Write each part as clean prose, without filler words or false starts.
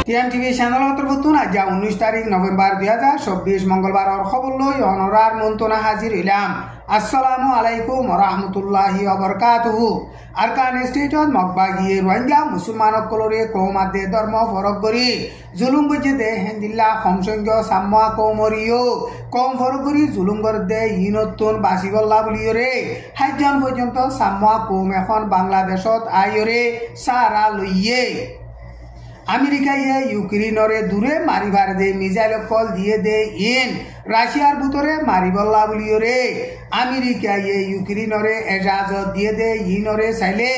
টিএমটিভি চ্যানেলত নতুন আজ 19 তারিখ নভেম্বর 2024 মঙ্গলবার খবর লই অনরার মন্তনা হাজির হইলাম। আসসালামু আলাইকুম ওয়া রাহমাতুল্লাহি ওয়া বারাকাতুহু। আরকান স্টেটত মগবাগিয়ে রোহিঙ্গা মুসলমান কলরে কৌমাদে ধর্ম ফরক করি জুলুম গজে হেন্দিল্লা সংসংগ সাম্মা কৌমরিও কম ফরক করি জুলুম করদে ইনতুন বাসিগল্লা বুলিয়রে হাইজন পর্যন্ত সাম্মা কৌম এখন বাংলাদেশত আইরে সারা লইয়ে আমেরিকায় ইউক্রেনরে দূরে মারিবার দে মিসাইল কল দিয়ে দে ইন রাশিয়ার ভিতরে মারিবল্লা বলিওরে আমেরিকায় ইউক্রেনরে এজাজত দিয়ে দে ইনরে চাইলে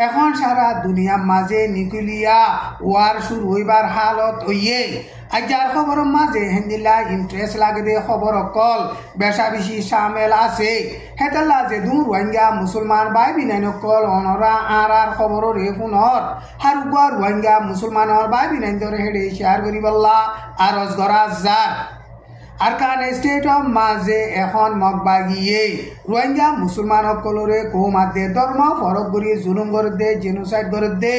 এখন সারা দুনিয়ার মাঝে নিউক্লিয়ার ওয়ার শুরু হইবার হালত হইয়ে আজার খবর মাঝে হেন্দিল্লা ইন্টারেস্ট লাগে দে খবর অকল বেশা বেশি সামেল আছে হেতাল্লা যে দূর রোহিঙ্গা মুসলমান ভাই বিনাইন কল অনরা আর খবর রে ফোনর হারুগর রোহিঙ্গা মুসলমানর ভাই বিনাইন ধরে হেডে শেয়ার করিবল্লা আরজ করা যার আরকান স্টেটর মাঝে এখন মগবাগিয়ে রোহিঙ্গা মুসলমান সকলরে কৌমাদে ধর্ম ফরক করি জুলুম করে দে জেনোসাইড করে দে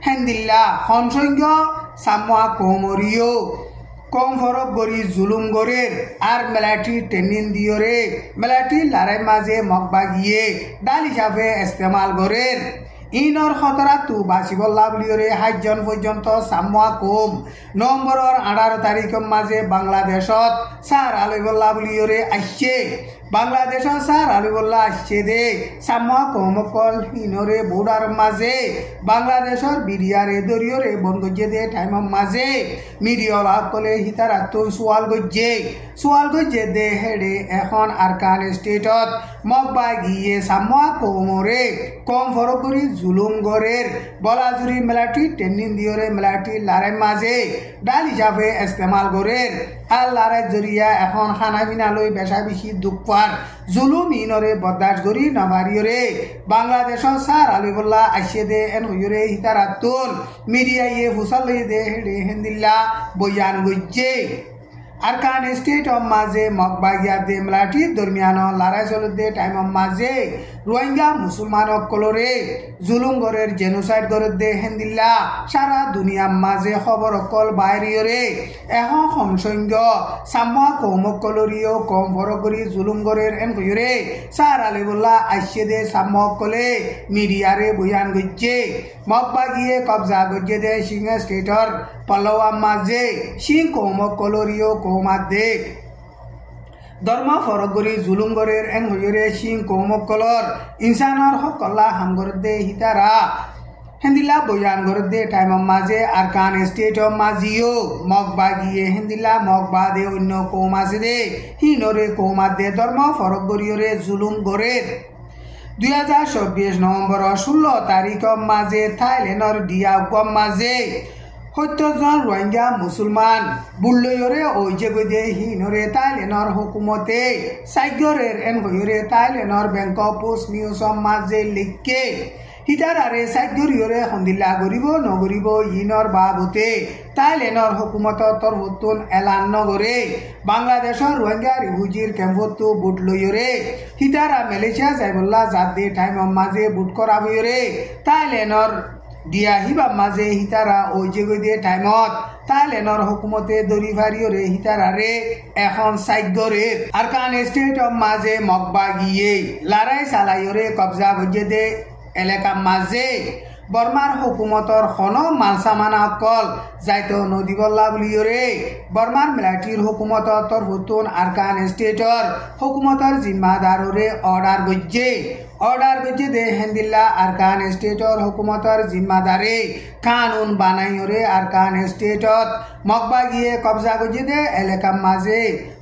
হেন্দিল্লা সংসংগ সাম্মা কৌমরিও কম ফরক করি জুলুম গরের আর মেলাটি ট্রেনিং দিয়রে মেলাটি লারে মাঝে মগবাগিয়ে ডাল হিসাবে ইস্তেমাল গরের ইনর খতরা তু বাসিবল্লা বুলিয়রে হাইজন পর্যন্ত সাম্মা কম নভেম্বরের 18 তারিখের মাঝে বাংলাদেশত সার আলিবল্লা বুলিয়রে আসছে বাংলাদেশত সার আলিবল্লা আসছে দে সাম্মা কমকল ইনরে বোর্ডার মাঝে বাংলাদেশর বিরিয়ারে দরিয়রে বন গজ্জে দে টাইমের মাঝে মিডিয়ালা কলে হিতারাতুন সোয়াল গজ্জে দে হেডে এখন আরকান স্টেটত মগবা গিয়ে সাম্মা কমরে কম ফরক করি জুলুম গরের বলাজুরি মেলাটি ট্রেনিং দিয়রে মেলাটি লারে মাঝে ডাল হিসাবে ইস্তেমাল গরের আর লারের জরিয়া এখন খানা পিনা লই বেশা বেশি দুঃখার জুলুম ইনরে বরদাস্ত করি নামারিয়রে বাংলাদেশত সার আলিবল্লা আসে দে এন হইরে হিতারাতুন মিডিয়ায়ে ফুসাল লই দে হেডে হেন্দিল্লা বয়ান গজ্জে আরকান স্টেট মাঝে মগবাগিয়া দে মেলাটি দরমিয়ান লড়াই চলতে টাইম মাঝে রোহিঙ্গা মুসলমান কলরে জুলুম গরের জেনোসাইড করে দে হেন্দিল্লা সারা দুনিয়ার মাঝে খবর অকল বাইরিয়রে এখন সংসংগ সাম্মা কৌম কলরিও কম ফরক করি জুলুম গরের এন কইরে সার আলিবুল্লাহ আসছে দে সাম্মা কলে মিডিয়ারে বয়ান গজ্জে মগবাগিয়ে কবজা গজ্জে দে সিংহ স্টেটর পল্লওয়া মাঝে সিং কৌম কলরিও কৌমাদে ধর্ম ফরক করি জুলুম গরের এন হইরে সিং কৌমকলর ইনসানর হকল্লা হামগর দে হিতারা হেন্দিল্লা বয়ান গর দে টাইম মাঝে আরকান স্টেট মাঝিও মগবাগিয়ে হেন্দিল্লা মগবা দে অন্য কৌম আছে দে হিনরে কৌমাদে ধর্ম ফরক করিয়রে জুলুম গরের 2024 নভেম্বর 16 তারিখ মাঝে থাইল্যান্ডর ডিয়াগম মাঝে 70 জন রোহিঙ্গা মুসলমান বুল্লয়রে ওইজে গদে হিনরে থাইল্যান্ডর হুকুমতে সাইগরের এন হইরে থাইল্যান্ডর ব্যাংক পোস্ট নিউজ মাঝে লিখকে হিতারারে সাইগরিয়রে হন্দিল্লা গরিব নগরিব ইনর বাবতে থাইল্যান্ডর হুকুমত তরফতুন এলান নগরে বাংলাদেশর রোহিঙ্গা রিফিউজির ক্যাম্পতো বুট লইরে হিতারা মালয়েশিয়া যাইবল্লা জাদে টাইম মাঝে বুট করা হইরে থাইল্যান্ডর দিয়া হিবা মাঝে হিতারা ওই যে দিয়ে টাইমত থাইল্যান্ডর হুকুমতে দরি ভারিয়রে হিতারারে এখন সাইগরের আরকান স্টেট মাঝে মগবাগিয়ে লড়াই চালাইরে কবজা গজে দে এলাকা মাঝে বর্মার হুকুমতর খন মালসামানা অকল যাইতো নদীবল্লা বুলিয়রে বর্মার মিলিটারির হুকুমত তরফতুন আরকান স্টেটর হুকুমতর জিম্মাদাররে অর্ডার গজ্জে দে হেন্দিল্লা আরকান স্টেটর হুকুমতর জিম্মাদারে কানুন বানাইরে আরকান স্টেটত মগবাগিয়ে কবজা গজ্জে দে এলাকা মাঝে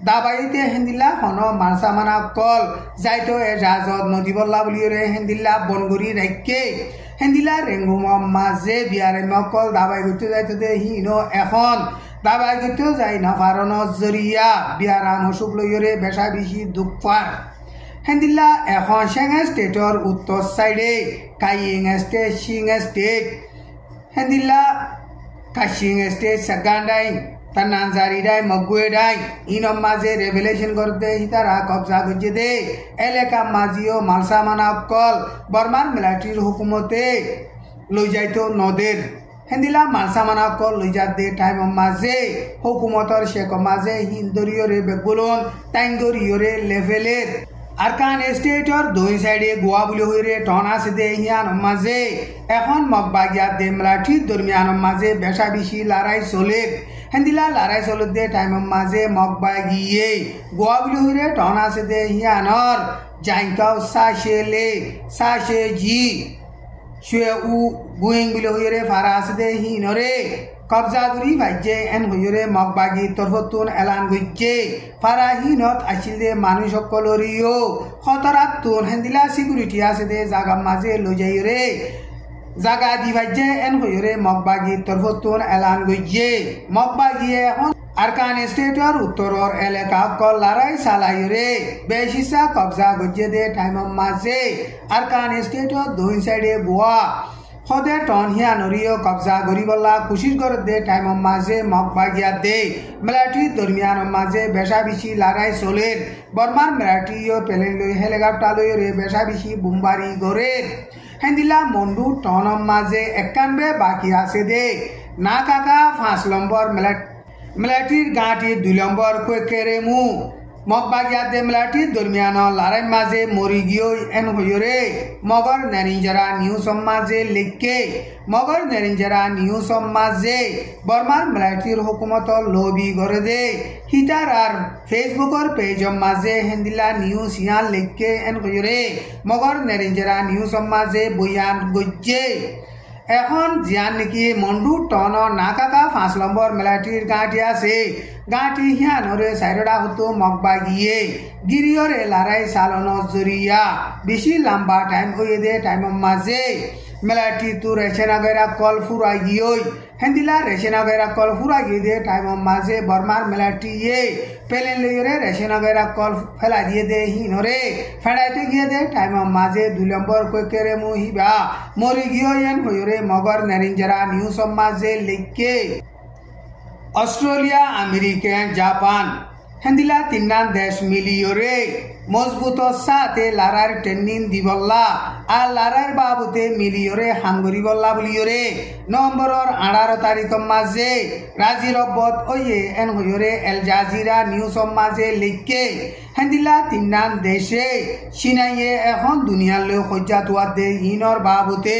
দাবাইতে হেন্দিল্লা খন মালসামানা অকল যাইতো এজাজত নদীবল্লা বুলিয়রে হেন্দিল্লা বনগুড়ি রাখকে হেন্দিলা রেঙ্গুম মাঝে বিয়ারে মকল দাবাই গইতে যাইতে দে হিনো এখন দাবাই গইতে যাই না ফারণ জরিয়া বিয়ারাম হসুক লইরে বেশা বেশি দুঃখার হেন্দিলা এখন সেং স্টেটর উত্তর সাইডে কাইং স্টেট সিং স্টেট হেন্দিলা কাশিং স্টেট সাগান্ডাই তানানজারিডাই মগুয়েডাই ইনম মাঝে রেভেলেশন করতে হিতারা কবজা গজ্জে দে এলাকা মাঝিও মালসামানা অকল বর্মার মিলিটারির হুকুমতে লই যাইতো নদের হেন্দিলা মালসামানা কল লইজাত দে টাইম মাঝে হুকুমতর শেখ মাঝে হিন্দরিয়রে বেগুলন টাইঙ্গরিয়রে লেভেলের আরকান স্টেটর দুই সাইডে গোয়া বুলি হইরে টন আছে দে হিয়ান মাঝে এখন মগবাগিয়া দে মলাঠি দরমিয়ান মাঝে বেশা বেশি লড়াই চলে হেন্দিলা লড়াই চলে দে টাইম মাঝে মগবাগিয়ে গোয়া বুলি হইরে টন আছে দে হিয়ানর জাইকাও সাশে জি শুয়ে উ বুইং বুলি হইরে ফারা আছে দে হিনরে কবজা গুরি ভাইজে এন হইরে মগবাগি তরফতুন এলান গইজে ফারাহিনত আছিল দে মানুষ সকলরিও খতরাতুন হেন্দিলা সিকিউরিটি আছে দে জাগা মাঝে লই যাই রে জাগা দি ভাইজে এন হইরে মগবাগি তরফতুন এলান গইজে মগবাগিয়ে এখন আরকান স্টেটর উত্তরর এলাকা কল লড়াই চালাই রে বেশিসা কবজা গইজে দে টাইম মাঝে আরকান স্টেটর দুই সাইডে বুয়া খদে টন হিয়া নরিও কবজা গরিবল্লা কুশিস গর দে টাইম মাঝে মগবাগিয়া দে মিলিটারি দরমিয়ান মাঝে বেশা বেশি লড়াই চলের বর্মার মিলিটারিও প্লেন লই হেলিকপ্টার লই রে বেশা বেশি বুমবারি গরের হেন্দিলা মন্ডু টন মাঝে 91 বাকি আছে দে না কাকা 5 নম্বর মিলিটারির গাঁটি 2 নম্বর কেরেমু মগবাগিয়া দে মিলিটারি দরমিয়ান লড়াই মাঝে মরি গিয়ে এন হইরে মগর নেরিঞ্জারা নিউজ মাঝে লিখকে মগর নেরিঞ্জারা নিউজ মাঝে বর্মার মিলিটারির হুকুমত লবি করে দে হিটার আর ফেসবুকর পেজ মাঝে হেন্দিলা নিউজ ইয়ান লিখকে এন হইরে মগর নেরিঞ্জারা নিউজ মাঝে বয়ান গজ্জে এখন জিয়ান নাকি মন্ডু টন না কাকা 5 নম্বর মিলিটারির গাঁটি আছে গাঁটি হিয়ানরে সাইডা হতো মগবাগিয়ে গিরিয়রে লড়াই চালানো জরিয়া বেশি লম্বা টাইম হয়ে দে টাইম মাঝে মিলিটারি তো রেশনাগেরা কল ফুরা গিয়ে হেন্দিলা রেশনাগেরা কল ফুরা গিয়ে দে টাইম মাঝে বর্মার মিলিটারিয়ে প্লেন লইরে রেশনাগেরা কল ফেলা দিয়ে দে হিনরে ফেড়াইতে গিয়ে দে টাইম মাঝে 2 নম্বর কেরে মুহিবা মরি গিয়ে এন হইরে মগর নেরিঞ্জারা নিউজ মাঝে লিখকে অস্ট্রেলিয়া আমেরিকা জাপান হেন্দিলা তিনান দেশ মিলিয়রে মজবুত সাথে লড়ার ট্রেনিং দিবল্লা আর লড়ার বাবুতে মিলিয়রে হামগরিবল্লা বলিয়রে নভেম্বরের 18 তারিখ মাঝে রাজি রব্বত ওয়ে এন হইরে এল জাজিরা নিউজ মাঝে লিখকে হেন্দিলা তিনান দেশে সিনাইয়ে এখন দুনিয়ার লোক হজ্জাত দে ইনর বাবুতে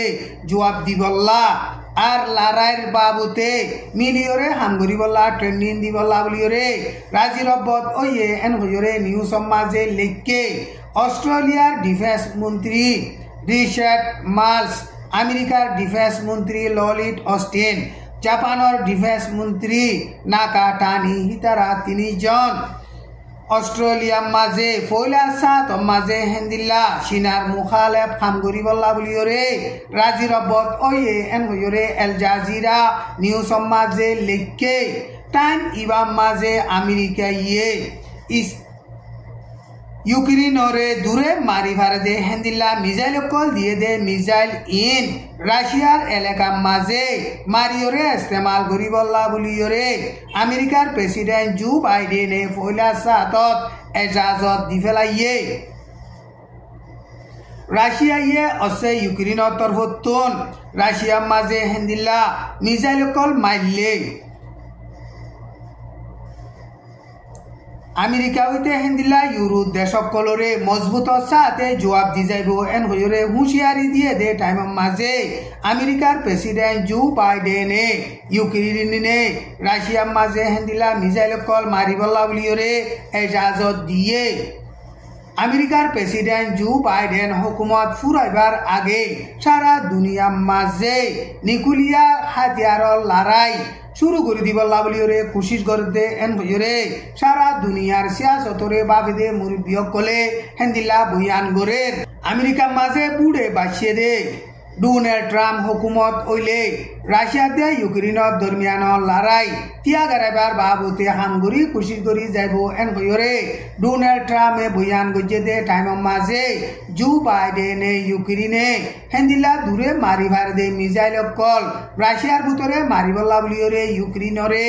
জবাব দিবল্লা আর লড়াইয়ের বাবুতে মিলিয়রে হামগরিবল্লা ট্রেনিং দিবল্লা বলিয়রে রাজি রব্বত ওয়ে এন হইরে নিউজ মাঝে লিখকে অস্ট্রেলিয়ার ডিফেন্স মন্ত্রী রিচার্ড মার্লস আমেরিকার ডিফেন্স মন্ত্রী ললিড অস্টিন জাপানের ডিফেন্স মন্ত্রী নাকাটানি হিতারা 3 জন অস্ট্রেলিয়া মাঝে ফয়লা সাত মাঝে হেন্দিল্লা সিনার মুখালেফ হামগরিবল্লা বলিয়রে রাজি রব্বত ওয়ে এন হইরে এল জাজিরা নিউজ মাঝে লিখকে টাইম ইবাম মাঝে আমেরিকা ইউক্রেনরে দূরে মারি ফারে দে হেন্দিল্লা মিসাইল কল দিয়ে দে মিসাইল ইন রাশিয়ার এলাকা মাঝে মারিয়রে ইস্তেমাল করিবল্লা বলিয়রে আমেরিকার প্রেসিডেন্ট জো বাইডেনে ফয়লা সাতত এজাজত দি ফেলাইয়ে রাশিয়াইয়ে অসে ইউক্রেনের তরফতুন রাশিয়া মাঝে হেন্দিল্লা মিসাইল কল মারলে আমেরিকা হইতে হেন্দিলা ইউরোপ দেশকলরে মজবুত সাথে জবাব দি যাইব এন হইরে হুঁশিয়ারি দিয়ে দে টাইম মাঝে আমেরিকার প্রেসিডেন্ট জো বাইডেনে ইউক্রেনে রাশিয়ার মাঝে হেন্দিলা মিসাইল কল মারিবল্লা বলিয়রে এজাজত দিয়ে আমেরিকার প্রেসিডেন্ট জো বাইডেন হুকুমত ফুরাইবার আগে সারা দুনিয়ার মাঝে নিকুলিয়ার হাতিয়ারর লড়াই শুরু করে দিবল্লা বলিয়রে কোশিশ করে দে এন হইরে সারা দুনিয়ার সিয়াসতরে বাবিদে মুরব্বিয়ক কলে হেন্দিল্লা বয়ান গরের আমেরিকা মাঝে বুড়ে বাঁচিয়ে দে ডোনাল্ড ট্রাম্প হুকুমত ওইলে রাশিয়াতে ইউক্রেনের দরমিয়ান লড়াই তিয়া গারাইবার বাবুতে হামগুড়ি কোশিশ করি যাইব এন হইরে ডোনাল্ড ট্রাম্পে বয়ান গজে দে টাইম মাঝে জো বাইডেনে ইউক্রেনে হেন্দিলা দূরে মারিবার দে মিসাইল কল রাশিয়ার ভিতরে মারিবল্লা বলিয়রে ইউক্রেনরে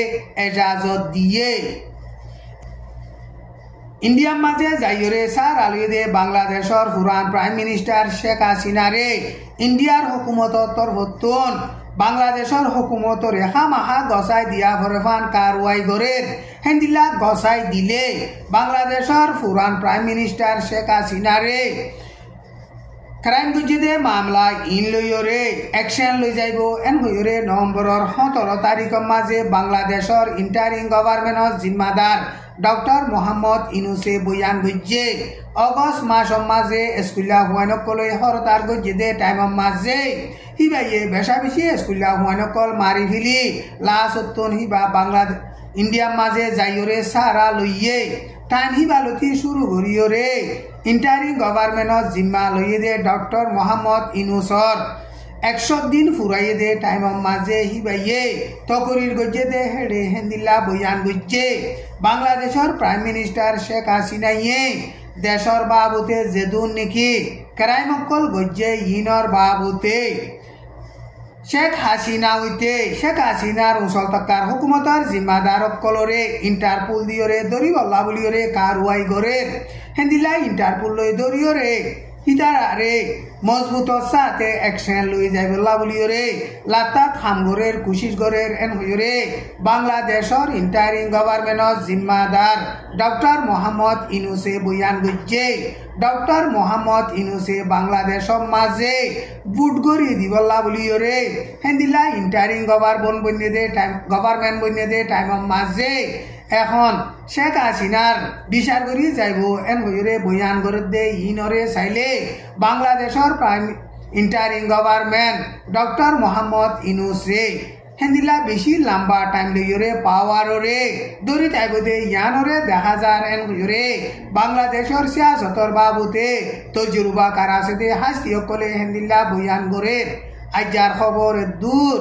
এজাজত দিয়ে ইন্ডিয়ার মাঝে যাইরে সার আলুয়ে দে বাংলাদেশের পুরান প্রাইম মিনিস্টার শেখ হাসিনারে ইন্ডিয়ার হুকুমত তরফতুন বাংলাদেশের হুকুমতরে খামাখা গসাই দিয়া ফরেফান কারওয়াই গরের হেন্দিলা গসাই দিলে বাংলাদেশের পুরান প্রাইম মিনিস্টার শেখ হাসিনারে ক্রাইম গুজিদে মামলা ইন লইরে অ্যাকশন লই যাইব এন হইরে নভেম্বরের 17 তারিখের মাঝে বাংলাদেশের ইন্টারিম গভর্নমেন্টর জিম্মাদার ডক্টর মোহাম্মদ ইনুসে বয়ান গজ্জে অগস্ট মাসের মাঝে স্কুলা হুয়ানকলই হরতার গজ্জে টাইমের মাঝে হিবাইয়ে বেশা বেশি স্কুলা হুয়ানকল মারি ফিলি লাসত্তন হিবা বাংলাদেশ ইন্ডিয়ার মাঝে যাইরে সারা লইয়ে টাইম হিবালতি শুরু করিয়রে ইন্টারিম গভর্নমেন্টর জিম্মা লইয়ে দে ডক্টর মোহাম্মদ ইনুসর 100 দিন ফুরাইয়ে দে টাইমের মাঝে হিবাইয়ে তকরির গজ্জে দে হেডে হেন্দিল্লা বয়ান গজ্জে বাংলাদেশের প্রাইম মিনিস্টার শেখ হাসিনাইয়ে দেশর বাবুতে যেদুন নাকি ক্রাইমকল গজ্জে ইনর বাবুতে শেখ হাসিনা হইতে শেখ হাসিনার উসল তক্কার হুকুমতার জিম্মাদার কলরে ইন্টারপোল দিয়রে দরিবল্লা বলিয়রে কারওয়াই গরের হেন্দিলা ইন্টারপোল লই দরিয়রে হিতারে মজবুত সাথে অ্যাকশন লই যাইবল্লা বলিয়রে লাতা খামগরের কুশিস গরের এন হইরে বাংলাদেশের ইন্টারিম গভর্নমেন্টর জিম্মাদার ডক্টর মোহাম্মদ ইনুসে বয়ান গজ্জে ডক্টর মোহাম্মদ ইনুসে বাংলাদেশের মাঝে বুটগরি দিবল্লা বলিয়রে হেন্দিলা ইন্টারিম গভর্নমেন্ট বন্যে দে টাইমের মাঝে এখন শেখ হাসিনার বিচার করি যাইব এন হইরে বয়ান করে দে ইনরে চাইলে বাংলাদেশের prime interim government doctor Mohammad ইনুসে হেন্দিলা বেশি লম্বা টাইম লইরে পাওয়ারে দরি তাইব দে ইয়ানরে দেখা যায় এন হইরে বাংলাদেশের সিয়াসতর বাবুতে তজরুবা কারাসে দে হাসতি কলে হেন্দিলা বয়ান করে আজার খবর দূর।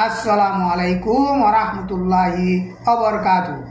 আসসালামু আলাইকুম ওয়া রাহমাতুল্লাহি ওয়া বারাকাতুহু।